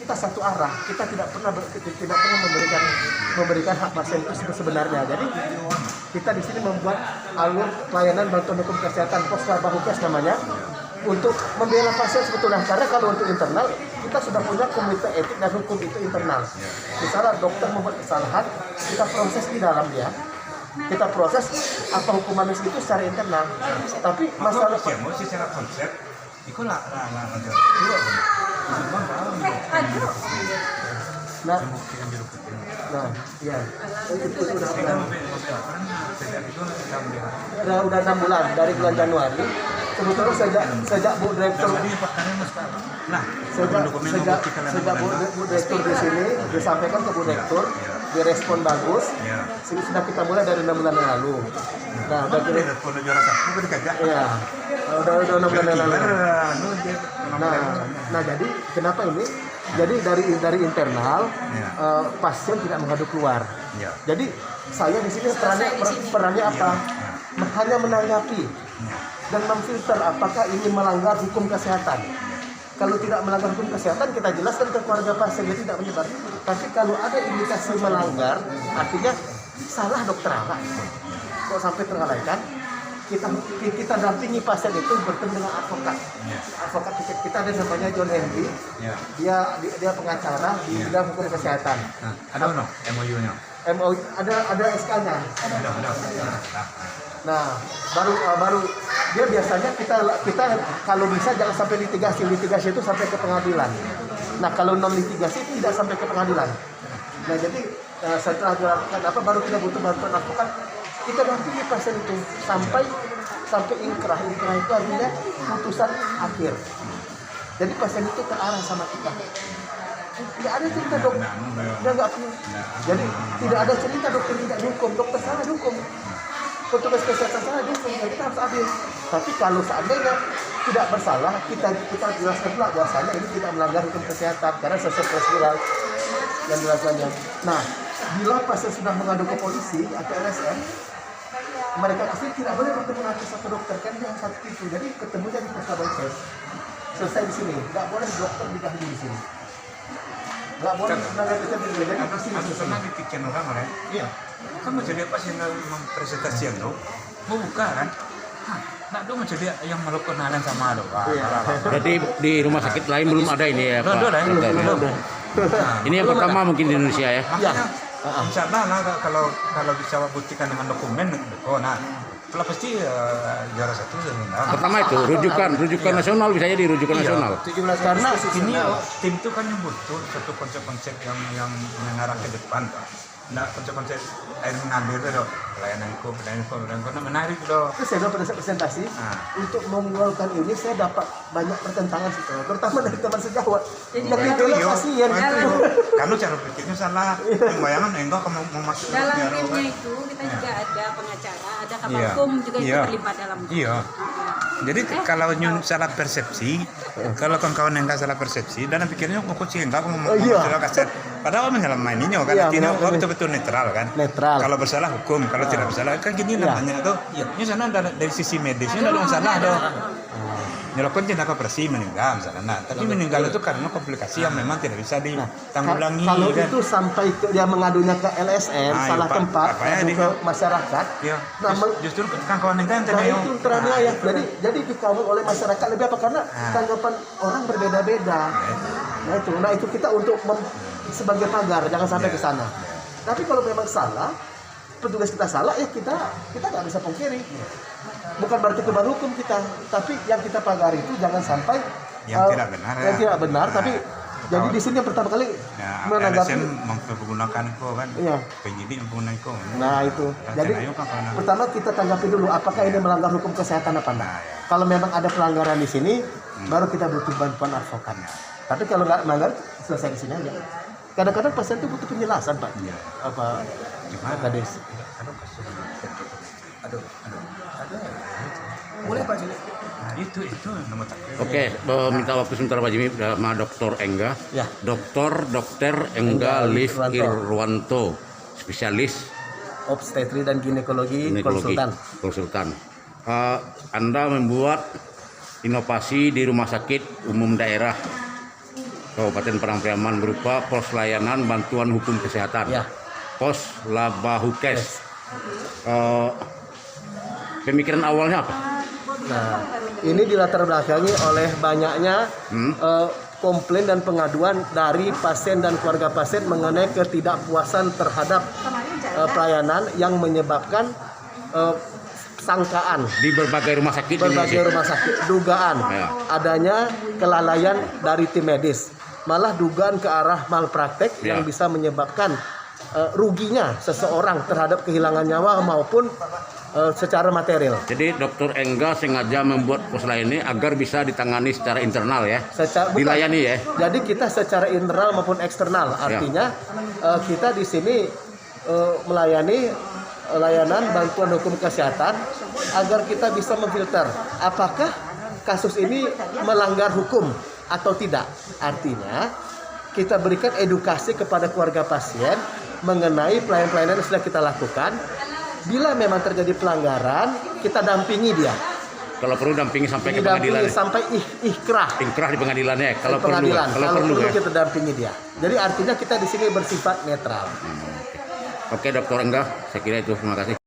kita satu arah, kita tidak pernah memberikan hak pasien itu sebenarnya. Jadi kita di sini membuat alur pelayanan bantuan hukum kesehatan Posbahukes namanya untuk membela pasien sebetulnya. Karena kalau untuk internal kita sudah punya komite etik dan hukum itu internal. Misalnya dokter membuat kesalahan, kita proses di dalam dia. Kita proses apa hukuman itu secara internal. Tapi masalah secara konsep itu lah ya itu udah 6 bulan dari bulan Januari. Sebetulnya sejak Bu Direktur sejak Bu Direktur di sini disampaikan ke Bu Direktur, direspon bagus. Sudah kita mulai dari 6 bulan yang lalu. Nah, udah udah 6 bulan yang lalu. Nah, jadi kenapa ini? Jadi dari internal pasien tidak mengadu keluar. Jadi saya di sini perannya apa? Hanya menanggapi dan memfilter apakah ini melanggar hukum kesehatan. Kalau tidak melanggar hukum kesehatan, kita jelaskan ke keluarga pasien, jadi tidak menyebar. Tapi kalau ada indikasi melanggar, artinya salah dokter apa? Kok sampai terlalaikan? Kita dampingi pasien itu bertemu dengan advokat. Advokat kita ada namanya John Henry. Dia pengacara di bidang hukum kesehatan. Ada MOU-nya? MOU ada SK-nya. Nah, baru dia biasanya kita kalau bisa jangan sampai litigasi itu sampai ke pengadilan. Nah, kalau non litigasi tidak sampai ke pengadilan. Nah, jadi setelah dilakukan baru kita butuh bantuan advokat. Kita dampingi pasien itu sampai inkrah itu artinya putusan akhir. Jadi pasien itu terarah sama kita. Tidak ada cerita dokter, jadi tidak ada cerita dokter tidak dihukum, dokter salah dihukum, petugas kesehatan salah dihukum, kita harus adil. Tapi kalau seandainya tidak bersalah, kita jelaskan pula bahwasanya ini tidak melanggar hukum kesehatan karena sesuai prosedural yang dilakukannya. Nah, bila pasien sudah mengadu ke polisi atau LSM, mereka kesini tidak boleh bertemu dengan satu dokter, kan dia satu pintu. Jadi ketemunya di Posbahukes. Selesai di sini, nggak boleh dokter diganggu di sini. Nggak boleh tenaga kesehatan di sini. Jadi di sini. Pernah dipikir orang lain. Iya. Kan mau jadi apa sih mempresentasikan lo? Mau buka kan? Nah, itu mau jadi yang melakukan kenalan sama lo. Berarti di rumah sakit lain belum ada ini ya Pak? Belum. Ini yang pertama mungkin di Indonesia ya? Insya Allah kalau bisa buktikan dengan dokumen, kalau pasti juara satu sebenarnya. Pertama itu rujukan nasional, bisa jadi rujukan nasional. 17 Karena ini tim itu kan yang butuh satu konsep-konsep yang mengarah ke depan. Nah, konsep-konsep air mengalir itu pelayanan menarik itu. Terus saya pada presentasi untuk mengeluarkan ini saya dapat banyak pertentangan sih, terutama dari teman sejawat. Yang itu pasien. Karena cara pikirnya salah. Yang bayangan enggak kamu mau masuk dalam timnya itu kita juga ada pengacara, ada kabar hukum juga itu terlibat dalam. Iya. Jadi kalau salah persepsi, kalau kawan-kawan yang nggak salah persepsi, dan pikirnya kok sih enggak mau salah kaset. Padahal menyelamaininya kan, tidak betul-betul netral kan. Netral. Kalau bersalah hukum, kalau tidak bersalah kan gini namanya tuh. Ini sana dari sisi medisnya ada masalah ada. Nyelakukan tindakan operasi meninggal misalnya. Nah, tapi meninggal itu karena komplikasi yang memang tidak bisa ditanggulangi. Kalau kan? itu sampai dia mengadunya ke LSM, salah tempat, ke masyarakat. Ya, Nah, justru kawan yang itu teraniaya. Jadi dikawal oleh masyarakat lebih apa? Karena tanggapan orang berbeda-beda. Nah itu kita untuk sebagai pagar, jangan sampai ke sana. Tapi kalau memang salah, petugas kita salah, ya kita nggak bisa pungkiri. Bukan berarti kebar hukum kita, tapi yang kita pagari itu jangan sampai yang tidak benar. Yang tidak benar, tapi jadi di sini yang pertama kali menanggapi menggunakan itu kan, penyidik menggunakan itu. Nah itu, jadi pertama kita tanggapi dulu apakah ini melanggar hukum kesehatan apa enggak. Kalau memang ada pelanggaran di sini, baru kita butuh bantuan advokat. Tapi kalau nggak melanggar, selesai di sini aja. Kadang-kadang pasien itu butuh penjelasan Pak. Apa Kades? Aduh. Boleh Pak Jimmy? Nah, itu nomor satu. Oke, minta waktu sebentar Pak Jimmy sama Dr. Engga. Ya. Dr. Engga Liv Irwanto, spesialis obstetri dan ginekologi konsultan. Anda membuat inovasi di rumah sakit umum daerah Kabupaten Padang Pariaman berupa pos layanan bantuan hukum kesehatan. Ya. Pos Labahukes. Pemikiran awalnya apa? Nah, ini dilatar belakangi oleh banyaknya komplain dan pengaduan dari pasien dan keluarga pasien mengenai ketidakpuasan terhadap pelayanan yang menyebabkan sangkaan Di berbagai rumah sakit. rumah sakit dugaan Ya. adanya kelalaian dari tim medis, malah dugaan ke arah malpraktek Ya. yang bisa menyebabkan ruginya seseorang terhadap kehilangan nyawa maupun secara material. Jadi Dr. Engga sengaja membuat pos layanan ini agar bisa ditangani secara internal ya. Dilayani ya. Jadi kita secara internal maupun eksternal, artinya kita di sini melayani layanan bantuan hukum kesehatan agar kita bisa memfilter apakah kasus ini melanggar hukum atau tidak. Artinya kita berikan edukasi kepada keluarga pasien mengenai pelayanan-pelayanan yang sudah kita lakukan. Bila memang terjadi pelanggaran, kita dampingi dia. Kalau perlu dampingi sampai ke pengadilan. Sampai ikrah. Ingkrah di pengadilannya kalau Pengadilan. perlu. Kalau perlu ya. kita dampingi dia. Jadi artinya kita di sini bersifat netral. Oke Dr. Engga, saya kira itu. Terima kasih.